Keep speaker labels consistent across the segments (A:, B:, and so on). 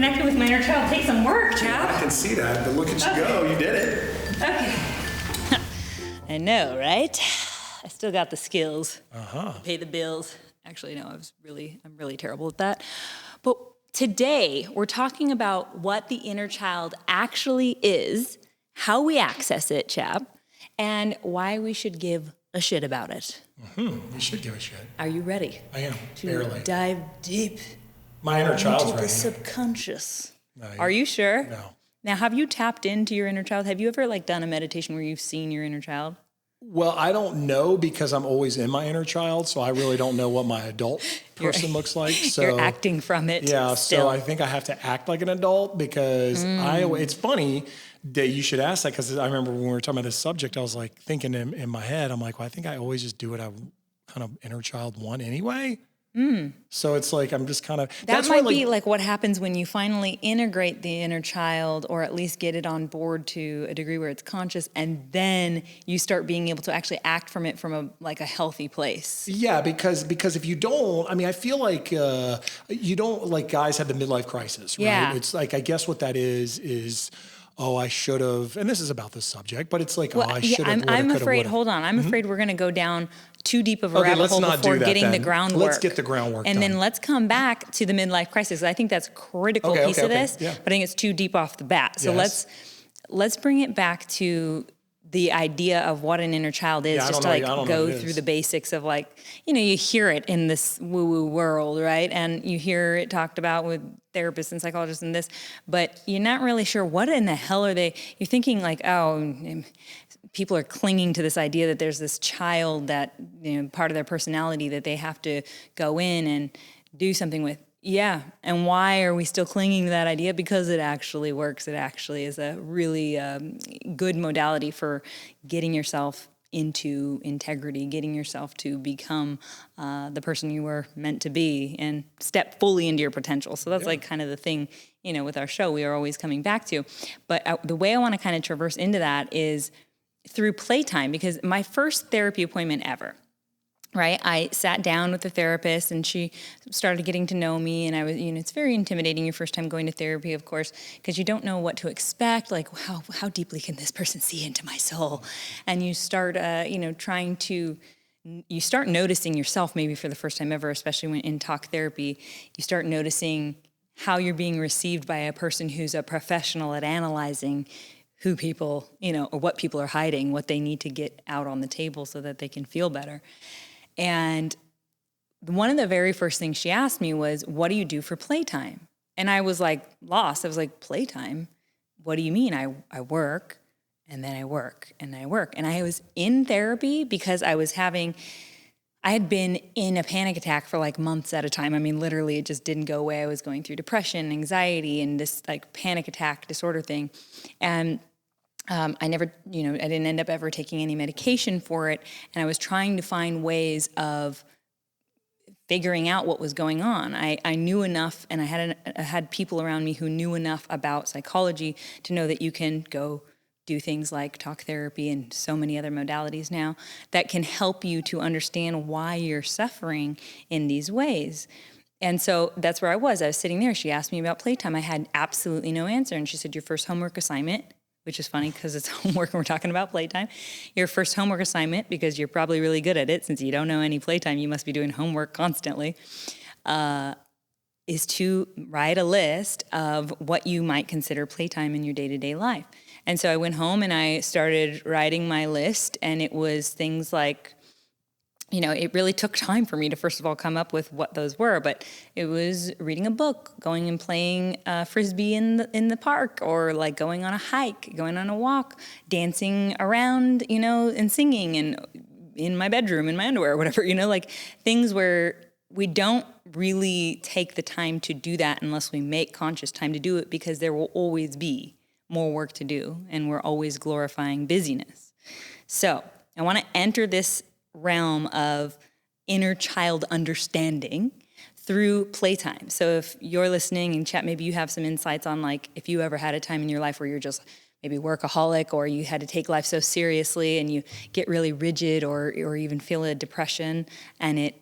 A: connecting with my inner child takes some work, Chad.
B: I can see that, but look at you go. You did it.
A: Okay. I know, right? I still got the skills to pay the bills. Actually, no, I'm really terrible at that. But today, we're talking about what the inner child actually is, how we access it, Chab, and why we should give a shit about it.
B: We should give a shit.
A: Are you ready?
B: I am,
A: to
B: barely.
A: Dive deep
B: My inner child's
A: into
B: ready.
A: the subconscious.
B: No,
A: Are you sure?
B: No.
A: Now, have you tapped into your inner child? Have you ever done a meditation where you've seen your inner child?
B: Well, I don't know because I'm always in my inner child, so I really don't know what my adult person looks like. So
A: you're acting from it.
B: Yeah,
A: still.
B: so I think I have to act like an adult because it's funny that you should ask that because I remember when we were talking about this subject, I was like thinking in my head, I'm like, well, I think I always just do what I kind of inner child want anyway. So it's like I'm just kind of
A: that might be like what happens when you finally integrate the inner child, or at least get it on board to a degree where it's conscious, and then you start being able to actually act from it from a healthy place.
B: Yeah, because if you don't, I mean, I feel like you don't, like, guys have the midlife crisis, right?
A: Yeah.
B: It's like, I guess what that is, oh, I should have, and this is about this subject, but it's like, I should have.
A: I'm afraid, hold on, I'm afraid we're going to go down too deep of a rabbit
B: let's
A: hole
B: not
A: before
B: do that
A: getting
B: then.
A: the groundwork.
B: Let's get the groundwork
A: and
B: done.
A: then let's come back to the midlife crisis. I think that's a critical piece of this,
B: yeah.
A: but I think it's too deep off the bat. So
B: Yes.
A: let's bring it back to the idea of what an inner child is, just to go through the basics of you hear it in this woo-woo world, right? And you hear it talked about with therapists and psychologists and this, but you're not really sure what in the hell are they, you're thinking people are clinging to this idea that there's this child that, part of their personality that they have to go in and do something with. Yeah. And why are we still clinging to that idea? Because it actually works. It actually is a really good modality for getting yourself into integrity, getting yourself to become the person you were meant to be and step fully into your potential. So that's kind of the thing, with our show, we are always coming back to. But the way I want to kind of traverse into that is through playtime, because my first therapy appointment ever, right? I sat down with the therapist and she started getting to know me, and I was, it's very intimidating your first time going to therapy, of course, because you don't know what to expect. Like, how deeply can this person see into my soul? And you start, you start noticing yourself maybe for the first time ever, especially when in talk therapy, you start noticing how you're being received by a person who's a professional at analyzing who people, or what people are hiding, what they need to get out on the table so that they can feel better. And one of the very first things she asked me was, what do you do for playtime? And I was lost. I was like, playtime? What do you mean? I work, and then I work, and I work. And I was in therapy because I had been in a panic attack for months at a time. I mean, literally, it just didn't go away. I was going through depression, anxiety, and this panic attack disorder thing. And I never, I didn't end up ever taking any medication for it. And I was trying to find ways of figuring out what was going on. I knew enough, and I had people around me who knew enough about psychology to know that you can go do things like talk therapy and so many other modalities now that can help you to understand why you're suffering in these ways. And so that's where I was sitting there. She asked me about playtime. I had absolutely no answer. And she said, your first homework assignment, which is funny because it's homework and we're talking about playtime. Your first homework assignment, because you're probably really good at it, since you don't know any playtime, you must be doing homework constantly, is to write a list of what you might consider playtime in your day-to-day life. And so I went home and I started writing my list, and it was things like, it really took time for me to, first of all, come up with what those were, but it was reading a book, going and playing Frisbee in the park, or going on a hike, going on a walk, dancing around, and singing, and in my bedroom, in my underwear, or whatever, things where we don't really take the time to do that unless we make conscious time to do it, because there will always be more work to do, and we're always glorifying busyness. So I want to enter this realm of inner child understanding through playtime. So if you're listening and chat, maybe you have some insights on if you ever had a time in your life where you're just maybe workaholic, or you had to take life so seriously and you get really rigid, or even feel a depression, and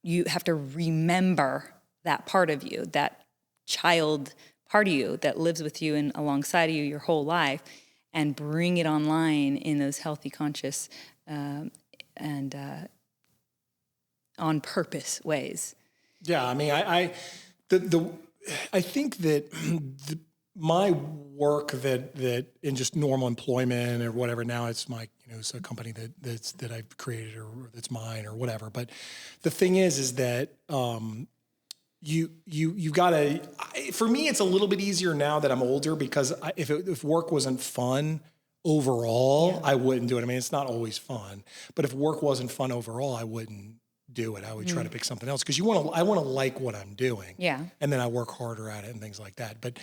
A: you have to remember that part of you, that child part of you that lives with you and alongside of you your whole life, and bring it online in those healthy, conscious, and on purpose ways.
B: Yeah, I mean, I think that my work that in just normal employment or whatever, now it's my, it's a company that I've created or that's mine or whatever. But the thing is that you gotta, for me, it's a little bit easier now that I'm older, because if work wasn't fun overall, I wouldn't do it. I mean, it's not always fun, but if work wasn't fun overall, I wouldn't do it. I would try to pick something else, because I want to like what I'm doing. Yeah. And then I work harder at it and things like that. But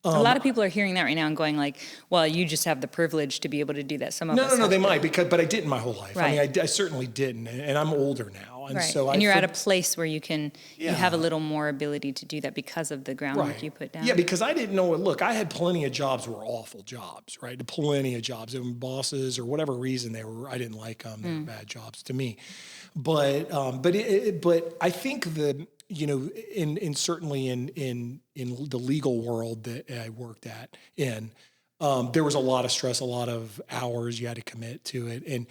A: a lot of people are hearing that right now and going like, well, you just have the privilege to be able to do that. Some of us
B: No, they might, but I didn't my whole life. Right. I mean, I certainly didn't. And I'm older now. And so
A: you're at a place where you have a little more ability to do that because of the groundwork you put down.
B: Yeah, because I didn't know it. Look, I had plenty of jobs that were awful jobs, right? Plenty of jobs. They were bosses or whatever reason I didn't like them. They were bad jobs to me. But I think that, certainly in the legal world that I worked there was a lot of stress, a lot of hours you had to commit to it.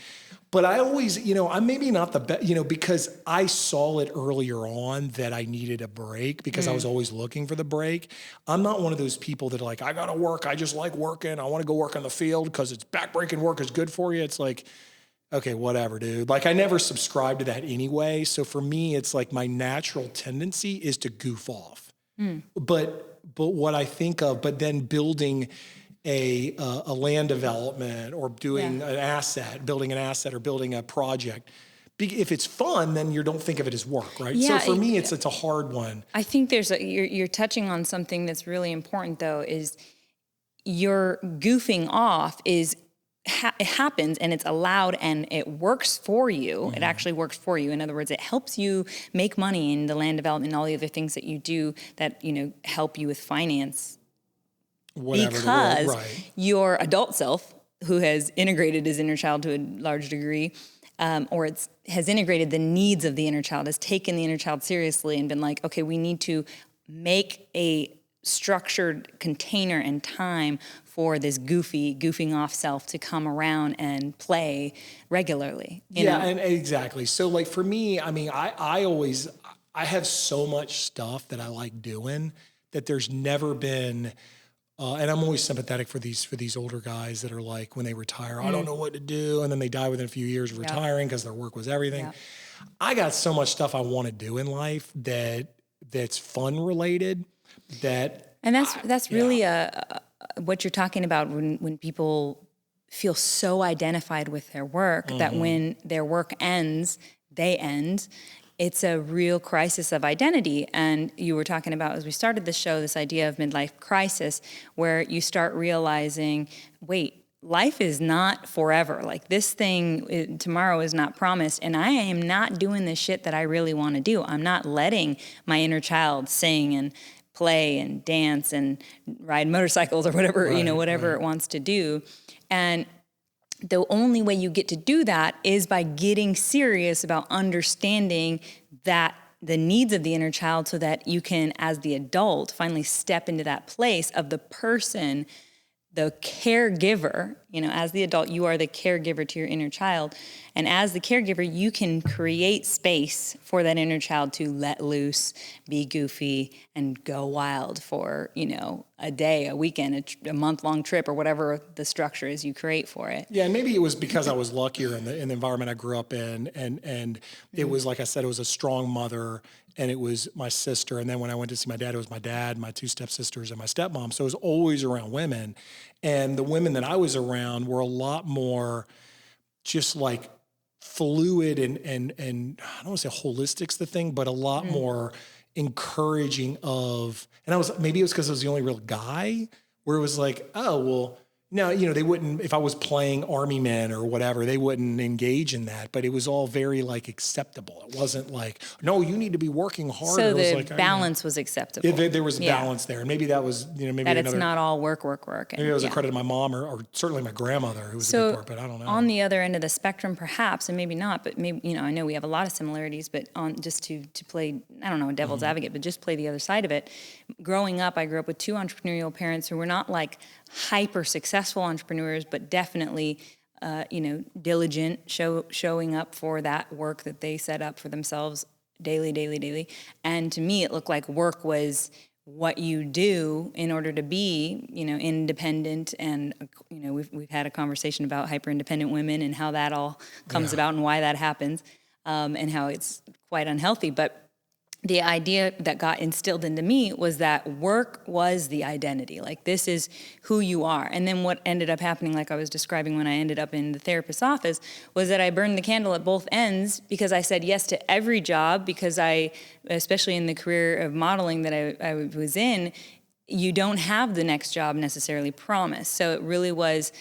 B: But I always, I'm maybe not the best, because I saw it earlier on that I needed a break, because I was always looking for the break. I'm not one of those people that are like, I got to work. I just like working. I want to go work in the field because it's backbreaking work is good for you. It's like, okay, whatever, dude. Like, I never subscribed to that anyway. So for me, it's like my natural tendency is to goof off. But what I think of, but then building a land development or doing an asset, building an asset or building a project, if it's fun, then you don't think of it as work, right? Yeah, so for me, it's a hard one.
A: I think you're touching on something that's really important, though, is your goofing off is it happens and it's allowed and it works for you. It actually works for you. In other words, it helps you make money in the land development and all the other things that you do that, help you with finance. Whatever, because your adult self, who has integrated his inner child to a large degree, has integrated the needs of the inner child, has taken the inner child seriously and been like, okay, we need to make a structured container and time for this goofing off self to come around and play regularly. You know?
B: And exactly. So like for me, I mean, I have so much stuff that I like doing that there's never been, and I'm always sympathetic for these older guys that are like, when they retire, I don't know what to do. And then they die within a few years of retiring because their work was everything. I got so much stuff I want to do in life that's fun related and
A: that's really what you're talking about when people feel so identified with their work that when their work ends, they end. It's a real crisis of identity. And you were talking about, as we started the show, this idea of midlife crisis, where you start realizing, wait, life is not forever. Like this thing, tomorrow is not promised. And I am not doing the shit that I really want to do. I'm not letting my inner child sing and play and dance and ride motorcycles or whatever, whatever it wants to do. And the only way you get to do that is by getting serious about understanding that the needs of the inner child, so that you can, as the adult, finally step into that place of the person, the caregiver. As the adult, you are the caregiver to your inner child. And as the caregiver, you can create space for that inner child to let loose, be goofy, and go wild for, a day, a weekend, a month-long trip, or whatever the structure is you create for it.
B: Yeah, and maybe it was because I was luckier in the environment I grew up in. And it was, like I said, it was a strong mother, and it was my sister. And then when I went to see my dad, it was my dad, my two stepsisters, and my stepmom. So I was always around women. And the women that I was around were a lot more just like fluid and I don't want to say holistic's the thing, but a lot more encouraging of, and maybe it was because I was the only real guy, where it was like, oh, well, Now, they wouldn't, if I was playing Army Men or whatever, they wouldn't engage in that, but it was all very like acceptable. It wasn't like, no, you need to be working harder.
A: So
B: It was
A: the
B: like,
A: balance was acceptable.
B: there was balance there. And maybe that was, maybe
A: that
B: another,
A: it's not all work. And,
B: maybe it was a credit to my mom or certainly my grandmother who was a big part, but I don't know.
A: On the other end of the spectrum, perhaps, and maybe not, but maybe, I know we have a lot of similarities, but on just to play, I don't know, a devil's advocate, but just play the other side of it. Growing up, I grew up with two entrepreneurial parents who were not like hyper successful entrepreneurs, but definitely, diligent, showing up for that work that they set up for themselves daily. And to me, it looked like work was what you do in order to be, independent. And, we've had a conversation about hyper independent women and how that all comes about and why that happens, and how it's quite unhealthy. But the idea that got instilled into me was that work was the identity. Like, this is who you are. And then what ended up happening, like I was describing when I ended up in the therapist's office, was that I burned the candle at both ends because I said yes to every job, because especially in the career of modeling that I was in, you don't have the next job necessarily promised. So it really was,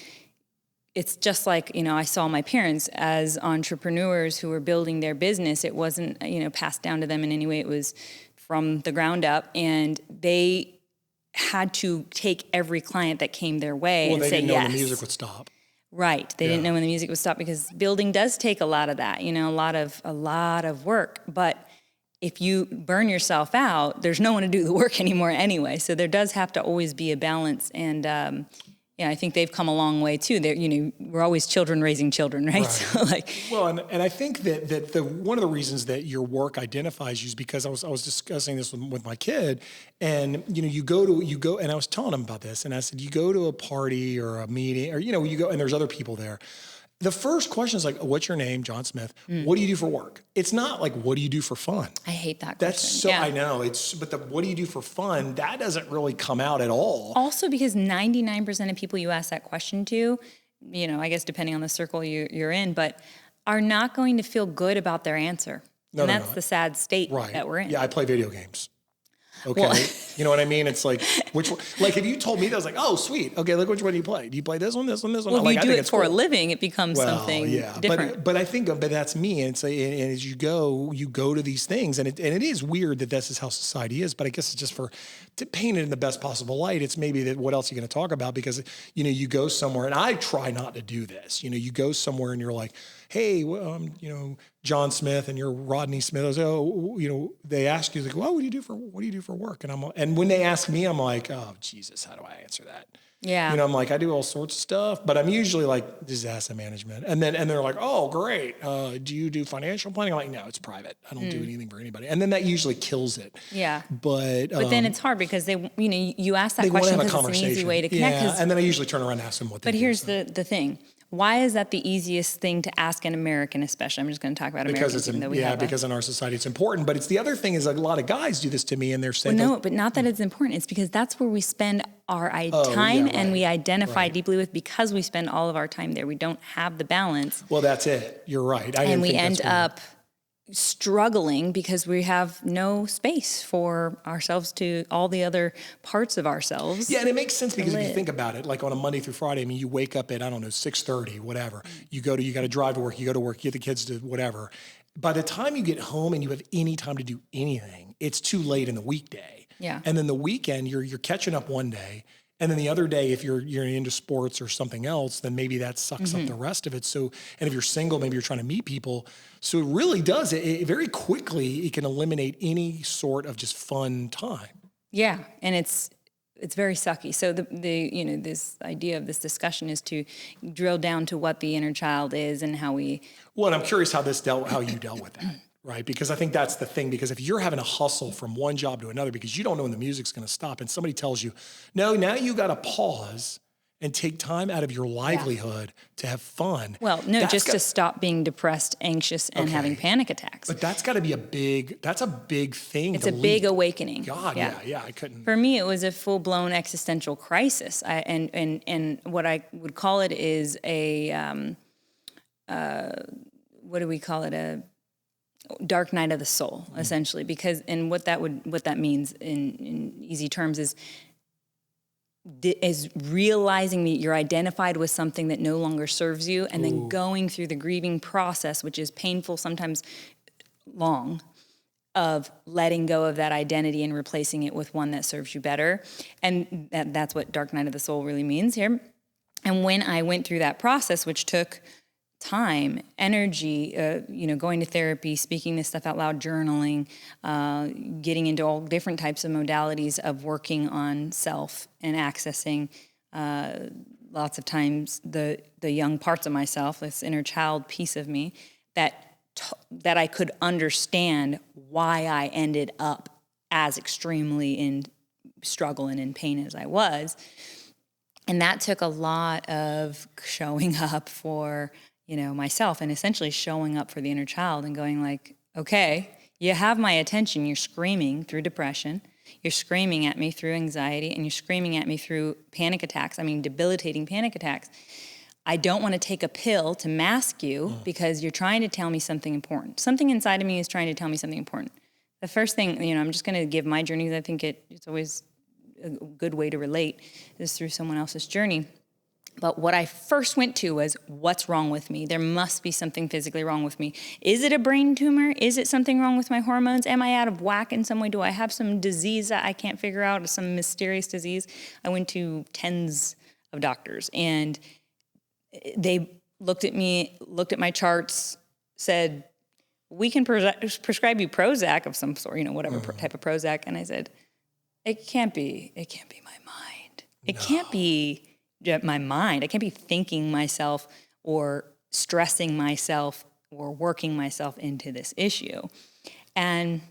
A: it's just like, I saw my parents as entrepreneurs who were building their business. It wasn't, passed down to them in any way. It was from the ground up, and they had to take every client that came their way and say yes.
B: Well, they didn't know when the music would stop.
A: Right. They didn't know when the music would stop, because building does take a lot of that, a lot of work. But if you burn yourself out, there's no one to do the work anymore anyway. So there does have to always be a balance. And, I think they've come a long way too. We're always children raising children, right? So
B: and I think that the one of the reasons that your work identifies you is because I was discussing this with my kid, and you go, and I was telling him about this, and I said, you go to a party or a meeting, or you go and there's other people there. The first question is like, what's your name? John Smith. What do you do for work? It's not like, what do you do for fun?
A: I hate that question.
B: That's so, I know. But what do you do for fun? That doesn't really come out at all. Also,
A: because 99% of people you ask that question to, I guess depending on the circle you're in, but are not going to feel good about their answer. And that's the sad state that we're in.
B: Yeah, I play video games. Okay. Well, you know what I mean? It's like, which one, like if you told me that, I was like, oh, sweet. Okay, look, which one do you play? Do you play this one, this one, this one?
A: Well, if you do it for a living, it becomes something different.
B: But I think, but that's me. And and as you go to these things, and it is weird that this is how society is, but I guess it's just to paint it in the best possible light. It's maybe that what else are you going to talk about? Because, you go somewhere, and I try not to do this. You go somewhere and you're like, hey, well, John Smith, and you're Rodney Smith. I was, they ask you, like, well, what do you do for work? And when they ask me, I'm like, oh, Jesus, how do I answer that?
A: Yeah.
B: I'm like, I do all sorts of stuff, but I'm usually like, this is asset management. And they're like, oh, great. Do you do financial planning? I'm like, no, it's private. I don't do anything for anybody. And then that usually kills it.
A: Yeah.
B: But
A: then it's hard because they, you ask that question because it's an easy way to connect.
B: Yeah. And then I usually turn around and ask them what they do.
A: But here's the thing. Why is that the easiest thing to ask an American, especially? I'm just going to talk about Americans.
B: Because in our society it's important. But it's the other thing is, like, a lot of guys do this to me, and they're saying,
A: well, no, but not that it's important. It's because that's where we spend our time, and we identify deeply with, because we spend all of our time there. We don't have the balance.
B: Well, that's it. You're right.
A: And we end up struggling because we have no space for ourselves to all the other parts of ourselves.
B: Yeah, and it makes sense because if you think about it, like on a Monday through Friday, I mean, you wake up at, 6:30, whatever. You got to drive to work, you go to work, you get the kids to whatever. By the time you get home and you have any time to do anything, it's too late in the weekday.
A: Yeah.
B: And then the weekend, you're catching up one day. And then the other day, if you're into sports or something else, then maybe that sucks up the rest of it. So, and if you're single, maybe you're trying to meet people. So it really does. It very quickly, it can eliminate any sort of just fun time.
A: Yeah, and it's very sucky. So this idea of this discussion is to drill down to what the inner child is and how we.
B: Well, and I'm curious how you dealt with that. Right, because I think that's the thing. Because if you're having to hustle from one job to another because you don't know when the music's going to stop, and somebody tells you, no, now you got to pause and take time out of your livelihood to have fun.
A: Well, no, just to stop being depressed, anxious, and having panic attacks.
B: But that's got to be a big thing.
A: It's a big awakening.
B: God, yeah, I couldn't.
A: For me, it was a full-blown existential crisis. And what I would call it is a, what do we call it? A dark night of the soul, essentially, because, and what that means in easy terms is is realizing that you're identified with something that no longer serves you, and then going through the grieving process, which is painful, sometimes long, of letting go of that identity and replacing it with one that serves you better. And that's what Dark Night of the Soul really means here. And when I went through that process, which took time, energy, going to therapy, speaking this stuff out loud, journaling, getting into all different types of modalities of working on self and accessing lots of times the young parts of myself, this inner child piece of me, that I could understand why I ended up as extremely in struggle and in pain as I was. And that took a lot of showing up for myself, and essentially showing up for the inner child and going like, okay, you have my attention. You're screaming through depression. You're screaming at me through anxiety, and you're screaming at me through panic attacks. I mean, debilitating panic attacks. I don't want to take a pill to mask you because you're trying to tell me something important. Something inside of me is trying to tell me something important. The first thing, I'm just going to give my journey, because I think it's always a good way to relate, is through someone else's journey. But what I first went to was, what's wrong with me? There must be something physically wrong with me. Is it a brain tumor? Is it something wrong with my hormones? Am I out of whack in some way? Do I have some disease that I can't figure out, some mysterious disease? I went to tens of doctors, and they looked at me, looked at my charts, said, we can prescribe you Prozac of some sort, whatever type of Prozac. And I said, it can't be my mind. It can't be my mind. I can't be thinking myself or stressing myself or working myself into this issue. And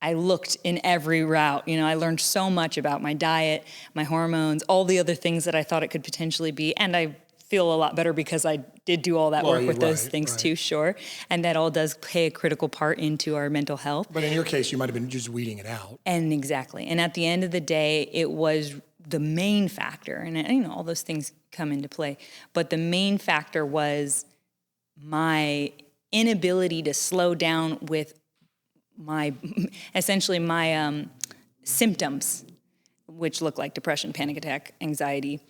A: I looked in every route. I learned so much about my diet, my hormones, all the other things that I thought it could potentially be. And I feel a lot better because I did do all that work with those things too, sure. And that all does play a critical part into our mental health.
B: But in your case, you might have been just weeding it out.
A: And exactly. And at the end of the day, it was the main factor. And all those things come into play. But the main factor was my inability to slow down with my symptoms, which look like depression, panic attack, anxiety,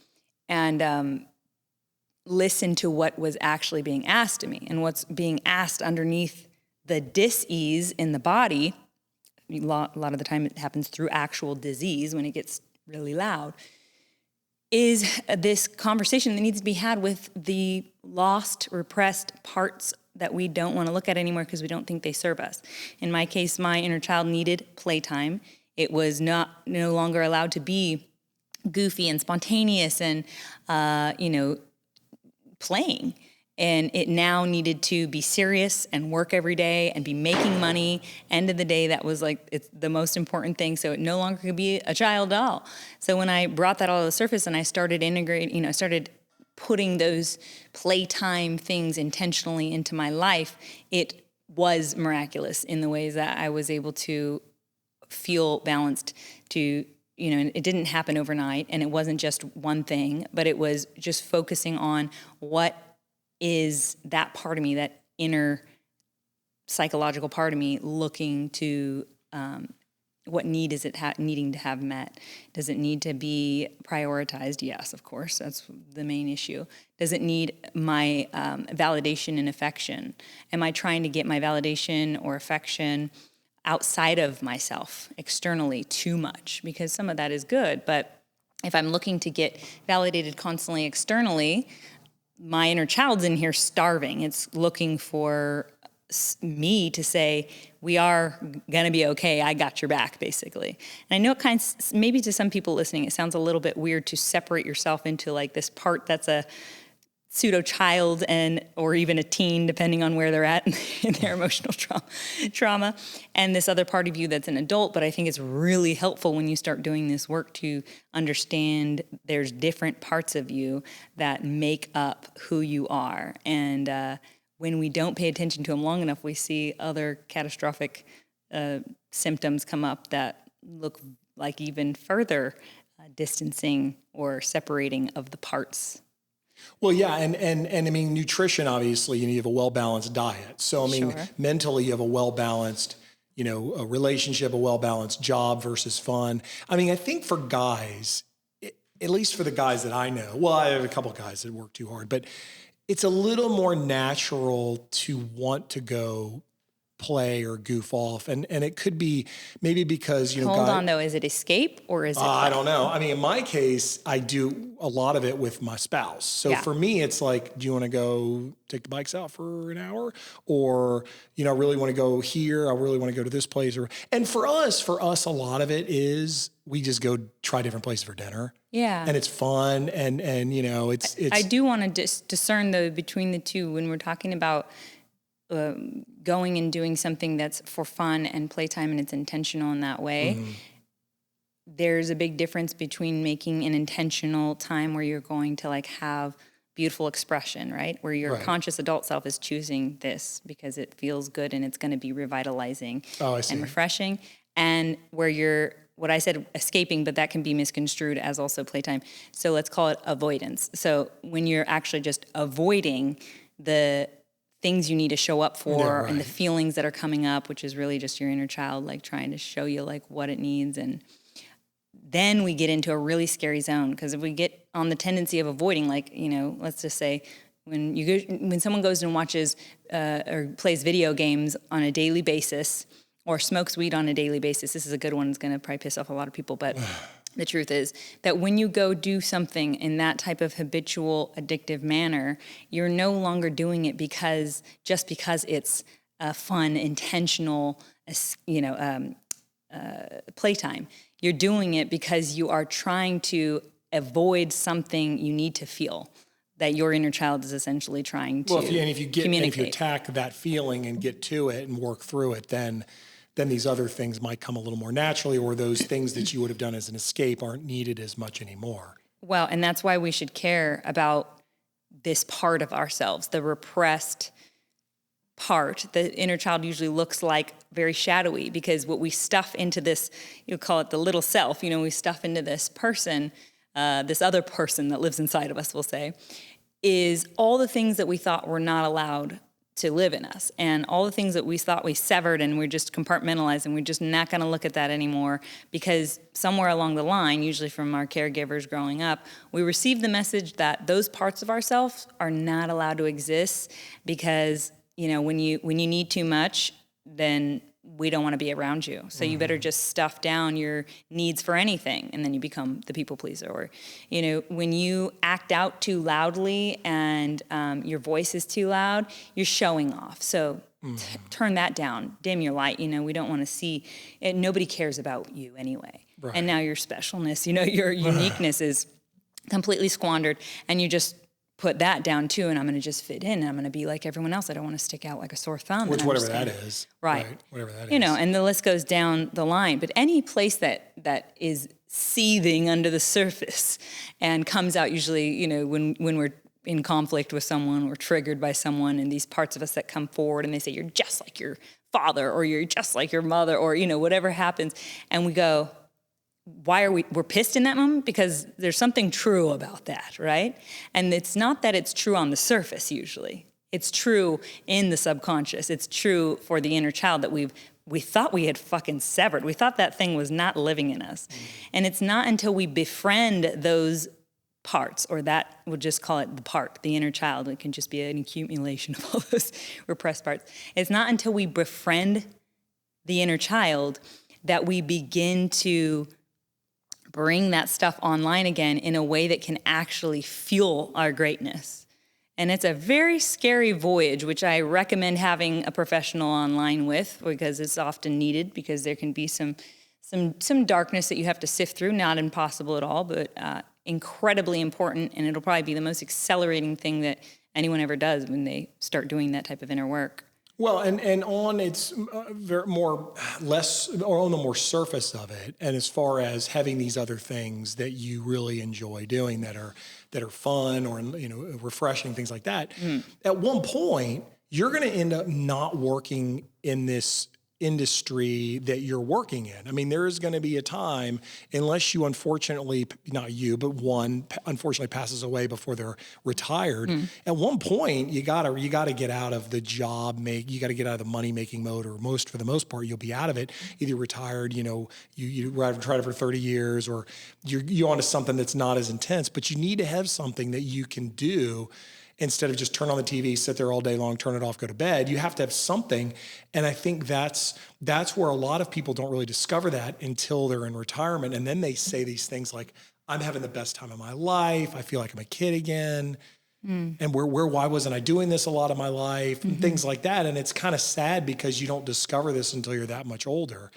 A: and listen to what was actually being asked of me. And what's being asked underneath the dis-ease in the body, a lot of the time it happens through actual disease when it gets really loud, is this conversation that needs to be had with the lost, repressed parts that we don't want to look at anymore because we don't think they serve us. In my case, my inner child needed playtime. It was no longer allowed to be goofy and spontaneous and, playing. And it now needed to be serious and work every day and be making money. End of the day, that was it's the most important thing. So it no longer could be a child doll. So when I brought that all to the surface and I started integrating, started putting those playtime things intentionally into my life, it was miraculous in the ways that I was able to feel balanced, to and it didn't happen overnight, and it wasn't just one thing, but it was just focusing on what is that part of me, that inner psychological part of me, looking to what need is it needing to have met? Does it need to be prioritized? Yes, of course, that's the main issue. Does it need my validation and affection? Am I trying to get my validation or affection outside of myself, externally, too much? Because some of that is good, but if I'm looking to get validated constantly externally, my inner child's in here starving. It's looking for me to say, we are going to be okay. I got your back, basically. And I know maybe to some people listening, it sounds a little bit weird to separate yourself into this part that's a pseudo child or even a teen, depending on where they're at in their emotional trauma, and this other part of you that's an adult. But I think it's really helpful when you start doing this work to understand there's different parts of you that make up who you are. And when we don't pay attention to them long enough, we see other catastrophic symptoms come up that look like even further distancing or separating of the parts.
B: Well, yeah, and I mean, nutrition, obviously, you have a well-balanced diet. So, I mean,
A: Sure.
B: mentally, you have a well-balanced, a relationship, a well-balanced job versus fun. I mean, I think for guys, at least for the guys that I know, well, I have a couple of guys that work too hard, but it's a little more natural to want to go play or goof off. And it could be maybe because,
A: Hold on though, is it escape or is it?
B: I don't know. I mean, in my case, I do a lot of it with my spouse. So for me, it's like, do you want to go take the bikes out for an hour? Or, I really want to go here. I really want to go to this place. And for us, a lot of it is we just go try different places for dinner.
A: Yeah.
B: And it's fun. And it's.
A: I do want to discern though between the two when we're talking about going and doing something that's for fun and playtime and it's intentional in that way. Mm-hmm. There's a big difference between making an intentional time where you're going to like have beautiful expression, right? Where your conscious adult self is choosing this because it feels good and it's going to be revitalizing and refreshing. And where you're, what I said, escaping, but that can be misconstrued as also playtime. So let's call it avoidance. So when you're actually just avoiding the things you need to show up for and the feelings that are coming up, which is really just your inner child, like trying to show you like what it needs. And then we get into a really scary zone because if we get on the tendency of avoiding, like, let's just say when someone goes and watches or plays video games on a daily basis or smokes weed on a daily basis, this is a good one. It's going to probably piss off a lot of people, but the truth is that when you go do something in that type of habitual, addictive manner, you're no longer doing it because it's a fun, intentional, playtime. You're doing it because you are trying to avoid something you need to feel that your inner child is essentially trying to communicate. And if you
B: attack that feeling and get to it and work through it, then these other things might come a little more naturally, or those things that you would have done as an escape aren't needed as much anymore.
A: Well, and that's why we should care about this part of ourselves, the repressed part. The inner child usually looks like very shadowy because what we stuff into this, you call it the little self, we stuff into this person, this other person that lives inside of us, we'll say, is all the things that we thought were not allowed to live in us and all the things that we thought we severed and we're just compartmentalized and we're just not going to look at that anymore because somewhere along the line, usually from our caregivers growing up, we received the message that those parts of ourselves are not allowed to exist because, when you need too much, then we don't want to be around you. So you better just stuff down your needs for anything. And then you become the people pleaser. Or, when you act out too loudly and your voice is too loud, you're showing off. So turn that down, dim your light. We don't want to see it. Nobody cares about you anyway. Right. And now your specialness, your uniqueness is completely squandered and you just put that down too, and I'm going to just fit in, and I'm going to be like everyone else. I don't want to stick out like a sore thumb.
B: Which, whatever that is.
A: Right.
B: Whatever that is.
A: And the list goes down the line. But any place that is seething under the surface and comes out usually, when we're in conflict with someone or triggered by someone, and these parts of us that come forward and they say, you're just like your father, or you're just like your mother, or, whatever happens. And we go, we're pissed in that moment because there's something true about that, right? And it's not that it's true on the surface usually. It's true in the subconscious. It's true for the inner child that we thought we had fucking severed. We thought that thing was not living in us. And it's not until we befriend those parts, or that, we'll just call it the inner child. It can just be an accumulation of all those repressed parts. It's not until we befriend the inner child that we begin to bring that stuff online again in a way that can actually fuel our greatness. And it's a very scary voyage, which I recommend having a professional online with because it's often needed because there can be some darkness that you have to sift through, not impossible at all, but incredibly important. And it'll probably be the most accelerating thing that anyone ever does when they start doing that type of inner work.
B: Well, and on its less on the more surface of it, and as far as having these other things that you really enjoy doing that are fun or refreshing, things like that. At one point, you're going to end up not working in this industry that you're working in. I mean, there is going to be a time, unless you unfortunately, not you, but one unfortunately passes away before they're retired. At one point, you gotta get out of the job, you got to get out of the money making mode, or for the most part, you'll be out of it. Either retired, you tried it for 30 years, or you're onto something that's not as intense, but you need to have something that you can do instead of just turn on the TV, sit there all day long, turn it off, go to bed. You have to have something. And I think that's where a lot of people don't really discover that until they're in retirement. And then they say these things like, I'm having the best time of my life. I feel like I'm a kid again. And why wasn't I doing this a lot of my life? And things like that. And it's kind of sad because you don't discover this until you're that much older.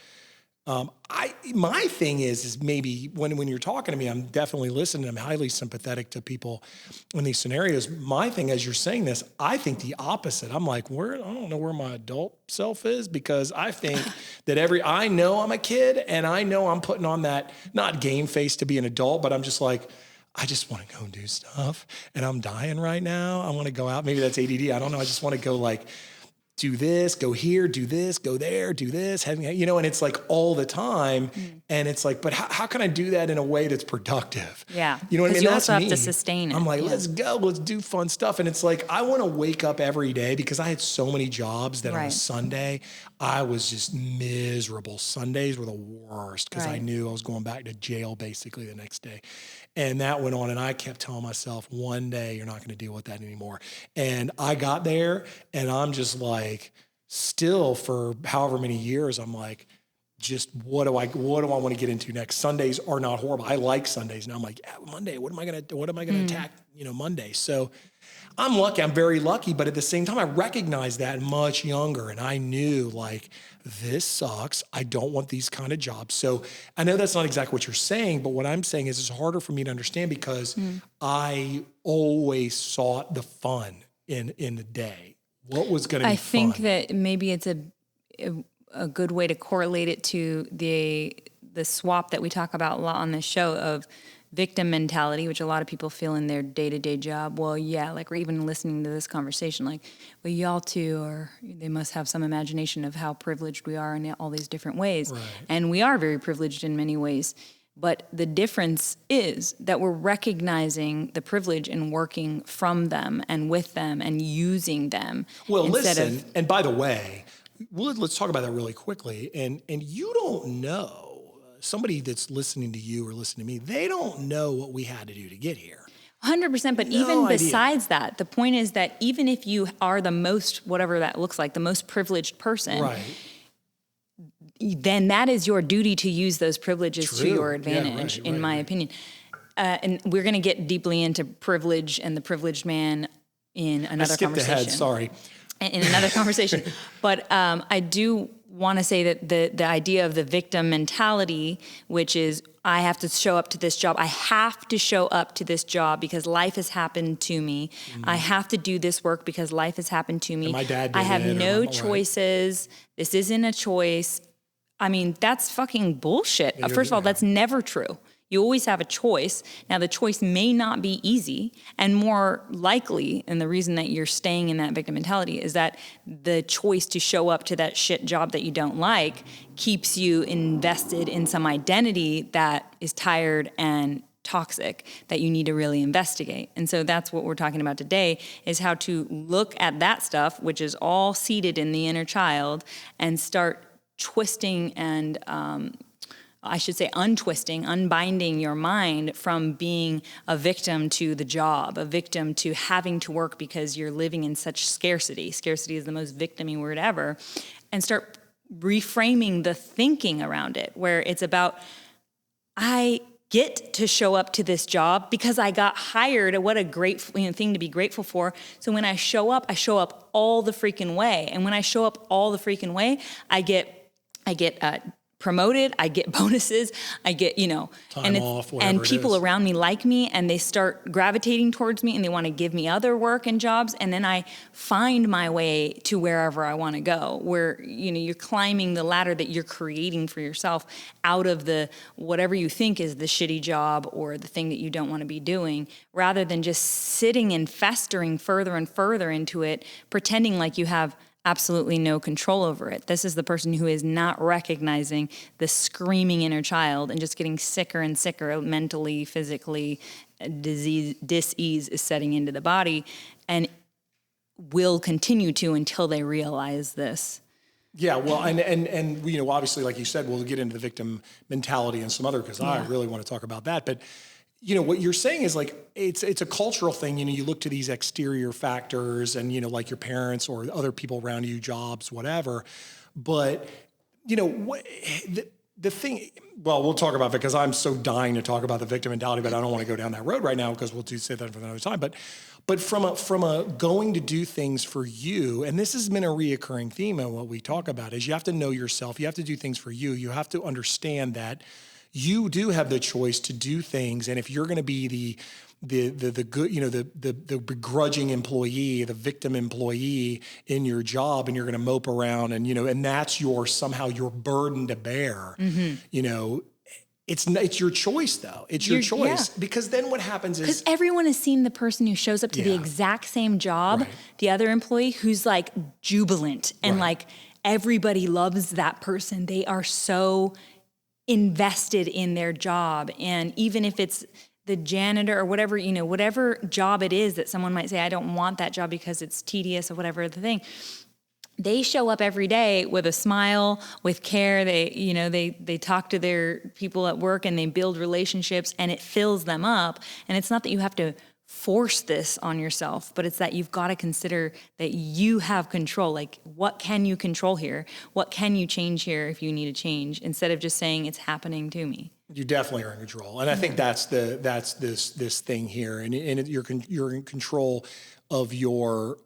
B: My thing is maybe when you're talking to me, I'm definitely listening. I'm highly sympathetic to people in these scenarios. My thing, as you're saying this, I think the opposite. I'm like, I don't know where my adult self is, because I think that I know I'm a kid, and I know I'm putting on that, not game face to be an adult, but I'm just like, I just want to go do stuff, and I'm dying right now. I want to go out. Maybe that's ADD. I don't know. I just want to go do this, go here, do this, go there, do this, and it's like all the time. And it's like, but how can I do that in a way that's productive?
A: Yeah.
B: You know what I mean?
A: You also have to sustain it.
B: I'm like, let's go, let's do fun stuff. And it's like, I want to wake up every day, because I had so many jobs that on a Sunday, I was just miserable. Sundays were the worst, because I knew I was going back to jail basically the next day. And that went on, and I kept telling myself, one day you're not going to deal with that anymore. And I got there, and I'm just like, still for however many years, I'm like, just what do I want to get into next? Sundays are not horrible. I like Sundays. And I'm like, Monday, what am I going to attack, Monday? So I'm lucky. I'm very lucky. But at the same time, I recognized that much younger. And I knew, like, this sucks. I don't want these kind of jobs. So I know that's not exactly what you're saying, but what I'm saying is it's harder for me to understand, because I always sought the fun in the day. What was going to be fun? I
A: think that maybe it's a good way to correlate it to the swap that we talk about a lot on this show of victim mentality, which a lot of people feel in their day-to-day job. Well, yeah, like we're even listening to this conversation, like, well, y'all too, they must have some imagination of how privileged we are in all these different ways. Right. And we are very privileged in many ways. But the difference is that we're recognizing the privilege and working from them and with them and using them.
B: Well, listen, and by the way, let's talk about that really quickly. And you don't know, somebody that's listening to you or listening to me, they don't know what we had to do to get here.
A: 100%. But even besides that, the point is that even if you are the most, whatever that looks like, the most privileged person, then that is your duty to use those privileges to your advantage, in my opinion. And we're going to get deeply into privilege and the privileged man in another conversation.
B: I skipped ahead, sorry.
A: In another conversation. But I do want to say that the idea of the victim mentality, which is I have to show up to this job. I have to show up to this job because life has happened to me. I have to do this work because life has happened to me.
B: And my dad did
A: I have no
B: choices.
A: choices. This isn't a choice. I mean, that's fucking bullshit. First of all, that's never true. You always have a choice. Now, the choice may not be easy, and more likely, and the reason that you're staying in that victim mentality is that the choice to show up to that shit job that you don't like keeps you invested in some identity that is tired and toxic that you need to really investigate. And so that's what we're talking about today, is how to look at that stuff, which is all seated in the inner child, and start twisting and unbinding your mind from being a victim to the job, a victim to having to work because you're living in such scarcity. Scarcity is the most victim-y word ever. And start reframing the thinking around it, where it's about, I get to show up to this job because I got hired. What a great thing to be grateful for. So when I show up all the freaking way. And when I show up all the freaking way, I get promoted, I get bonuses, I get,
B: time off,
A: and people around me like me, and they start gravitating towards me, and they want to give me other work and jobs, and then I find my way to wherever I want to go, where, you're climbing the ladder that you're creating for yourself out of the whatever you think is the shitty job or the thing that you don't want to be doing, rather than just sitting and festering further and further into it, pretending like you have absolutely no control over it. This is the person who is not recognizing the screaming inner child and just getting sicker and sicker mentally, physically. Dis-ease is setting into the body and will continue to until they realize this.
B: Yeah, well, and you know, obviously, like you said, we'll get into the victim mentality and some other, because I really want to talk about that. But you know, what you're saying is like it's a cultural thing. You know, you look to these exterior factors, and you know, like your parents or other people around you, jobs, whatever. But you know, the thing. Well, we'll talk about it because I'm so dying to talk about the victim mentality, but I don't want to go down that road right now because we'll say that for another time. But from a going to do things for you, and this has been a reoccurring theme of what we talk about, is you have to know yourself. You have to do things for you. You have to understand that you do have the choice to do things. And if you're going to be the good, you know, the begrudging employee, the victim employee in your job, and you're going to mope around, and you know, and that's somehow your burden to bear, you know. It's your choice, though. It's your choice. Because then what happens is...
A: Because everyone has seen the person who shows up to the exact same job, the other employee, who's like jubilant and like everybody loves that person. They are so invested in their job. And even if it's the janitor or whatever, you know, whatever job it is that someone might say, I don't want that job because it's tedious or whatever the thing, they show up every day with a smile, with care. They talk to their people at work and they build relationships, and it fills them up. And it's not that you have to force this on yourself, but it's that you've got to consider that you have control. Like, what can you control here? What can you change here if you need a change, instead of just saying it's happening to me? You
B: definitely are in control. And I think that's this thing here. And you're in control of your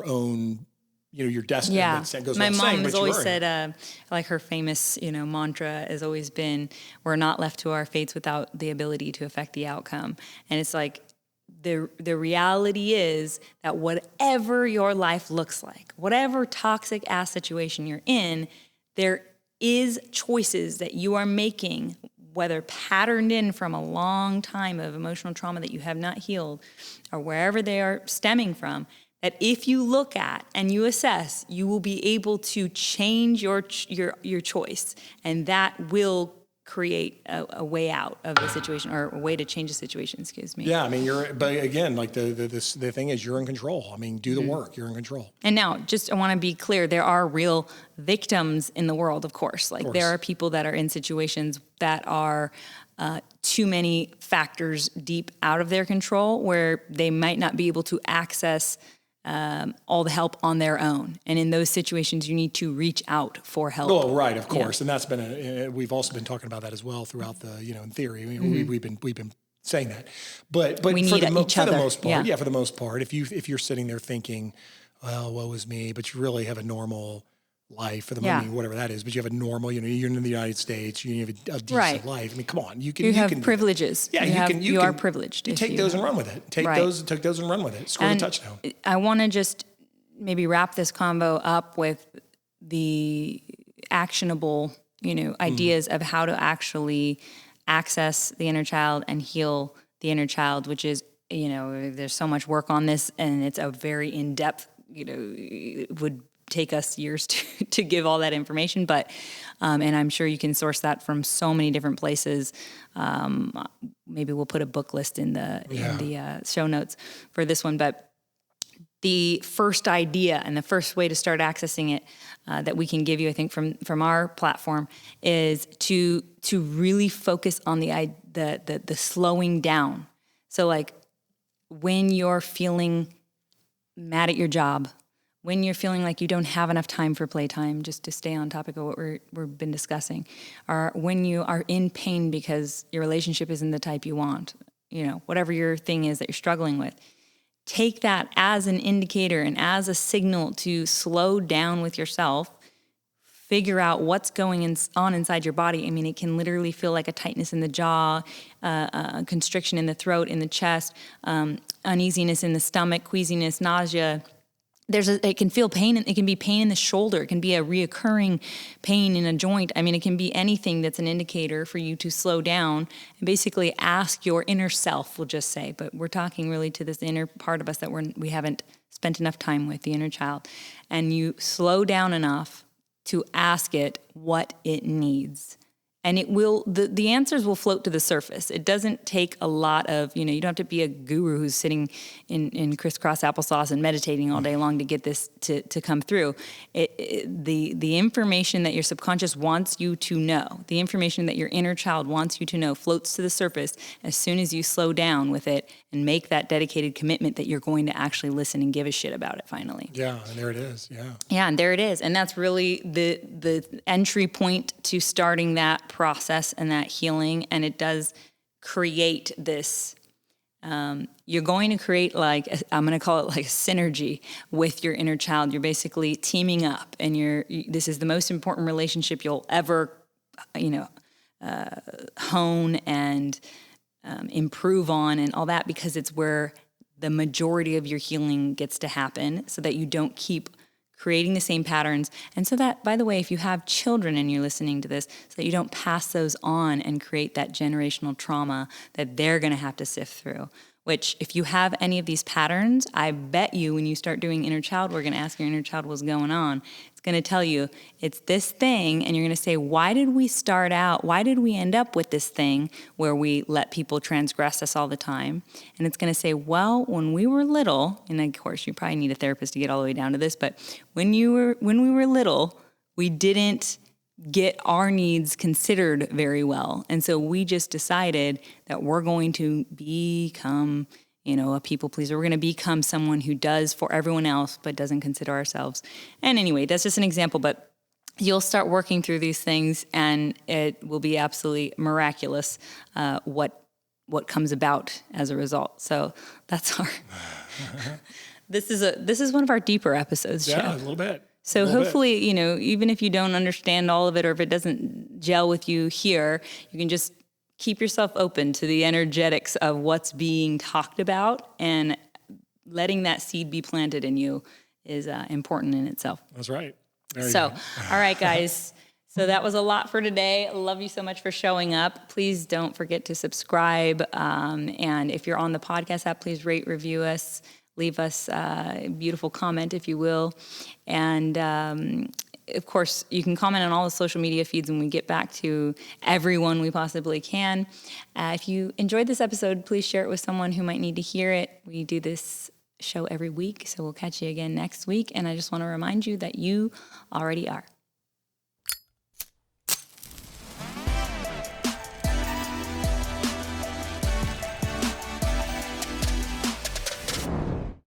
B: own, you know, your destiny.
A: Yeah.
B: Goes
A: My mom
B: saying,
A: has always said, like her famous, you know, mantra has always been, we're not left to our fates without the ability to affect the outcome. And it's like, the reality is that whatever your life looks like, whatever toxic ass situation you're in, there is choices that you are making, whether patterned in from a long time of emotional trauma that you have not healed, or wherever they are stemming from, that if you look at and you assess, you will be able to change your choice, and that will create a way out of the situation, or a way to change the situation. Excuse me.
B: Yeah, I mean, but again, like the thing is, you're in control. I mean, do the work. You're in control.
A: And now, I want to be clear: there are real victims in the world, of course. Like, there are people that are in situations that are too many factors deep out of their control, where they might not be able to access all the help on their own. And in those situations, you need to reach out for help.
B: Oh, right, of course. Yeah. And that's been we've also been talking about that as well throughout the, you know, in theory. I mean, we've been saying that. But
A: we need each other.
B: For the most part, for the most part, if you're sitting there thinking, well, woe is me, but you really have a normal life, for the money, whatever that is, but you have a normal, you know, you're in the United States, you have a decent life. I mean, come on, you have
A: privileges.
B: Yeah,
A: you are privileged.
B: You take those and run with it. Take those and run with it. Score the touchdown.
A: I want to just maybe wrap this combo up with the actionable, you know, ideas of how to actually access the inner child and heal the inner child, which is, you know, there's so much work on this, and it's a very in-depth, you know, it would take us years to give all that information, but and I'm sure you can source that from so many different places. Maybe we'll put a book list in the show notes for this one. But the first idea and the first way to start accessing it that we can give you, I think, from our platform, is to really focus on the slowing down. So, like, when you're feeling mad at your job, when you're feeling like you don't have enough time for playtime, just to stay on topic of what we've been discussing, or when you are in pain because your relationship isn't the type you want, you know, whatever your thing is that you're struggling with, take that as an indicator and as a signal to slow down with yourself, figure out what's going on inside your body. I mean, it can literally feel like a tightness in the jaw, constriction in the throat, in the chest, uneasiness in the stomach, queasiness, nausea. It can feel pain, and it can be pain in the shoulder. It can be a reoccurring pain in a joint. I mean, it can be anything that's an indicator for you to slow down and basically ask your inner self, we'll just say, but we're talking really to this inner part of us that we haven't spent enough time with the inner child, and you slow down enough to ask it what it needs. And it will, the answers will float to the surface. It doesn't take a lot of, you don't have to be a guru who's sitting in crisscross applesauce and meditating all day long to get this to come through. The information that your subconscious wants you to know, the information that your inner child wants you to know floats to the surface as soon as you slow down with it and make that dedicated commitment that you're going to actually listen and give a shit about it finally.
B: Yeah, and there it is. Yeah.
A: Yeah, and there it is. And that's really the entry point to starting that process and that healing. And it does create this, you're going to create I'm going to call it like a synergy with your inner child. You're basically teaming up, and this is the most important relationship you'll ever, hone and improve on and all that, because it's where the majority of your healing gets to happen, so that you don't keep creating the same patterns. And so that, by the way, if you have children and you're listening to this, so that you don't pass those on and create that generational trauma that they're going to have to sift through. Which, if you have any of these patterns, I bet you when you start doing inner child work and ask your inner child what's going on, it's going to tell you it's this thing, and you're going to say, why did we start out? Why did we end up with this thing where we let people transgress us all the time? And it's going to say, well, when we were little, and of course you probably need a therapist to get all the way down to this, but when we were little, we didn't get our needs considered very well. And so we just decided that we're going to become, a people pleaser. We're going to become someone who does for everyone else, but doesn't consider ourselves. And anyway, that's just an example, but you'll start working through these things, and it will be absolutely miraculous what comes about as a result. So that's this is one of our deeper episodes.
B: Yeah,
A: Jeff.
B: a little bit.
A: So hopefully, even if you don't understand all of it, or if it doesn't gel with you here, you can just keep yourself open to the energetics of what's being talked about, and letting that seed be planted in you is important in itself.
B: That's right.
A: All right, guys. So that was a lot for today. Love you so much for showing up. Please don't forget to subscribe. And if you're on the podcast app, please rate, review us. Leave us a beautiful comment, if you will. And, of course, you can comment on all the social media feeds when we get back to everyone we possibly can. If you enjoyed this episode, please share it with someone who might need to hear it. We do this show every week, so we'll catch you again next week. And I just want to remind you that you already are.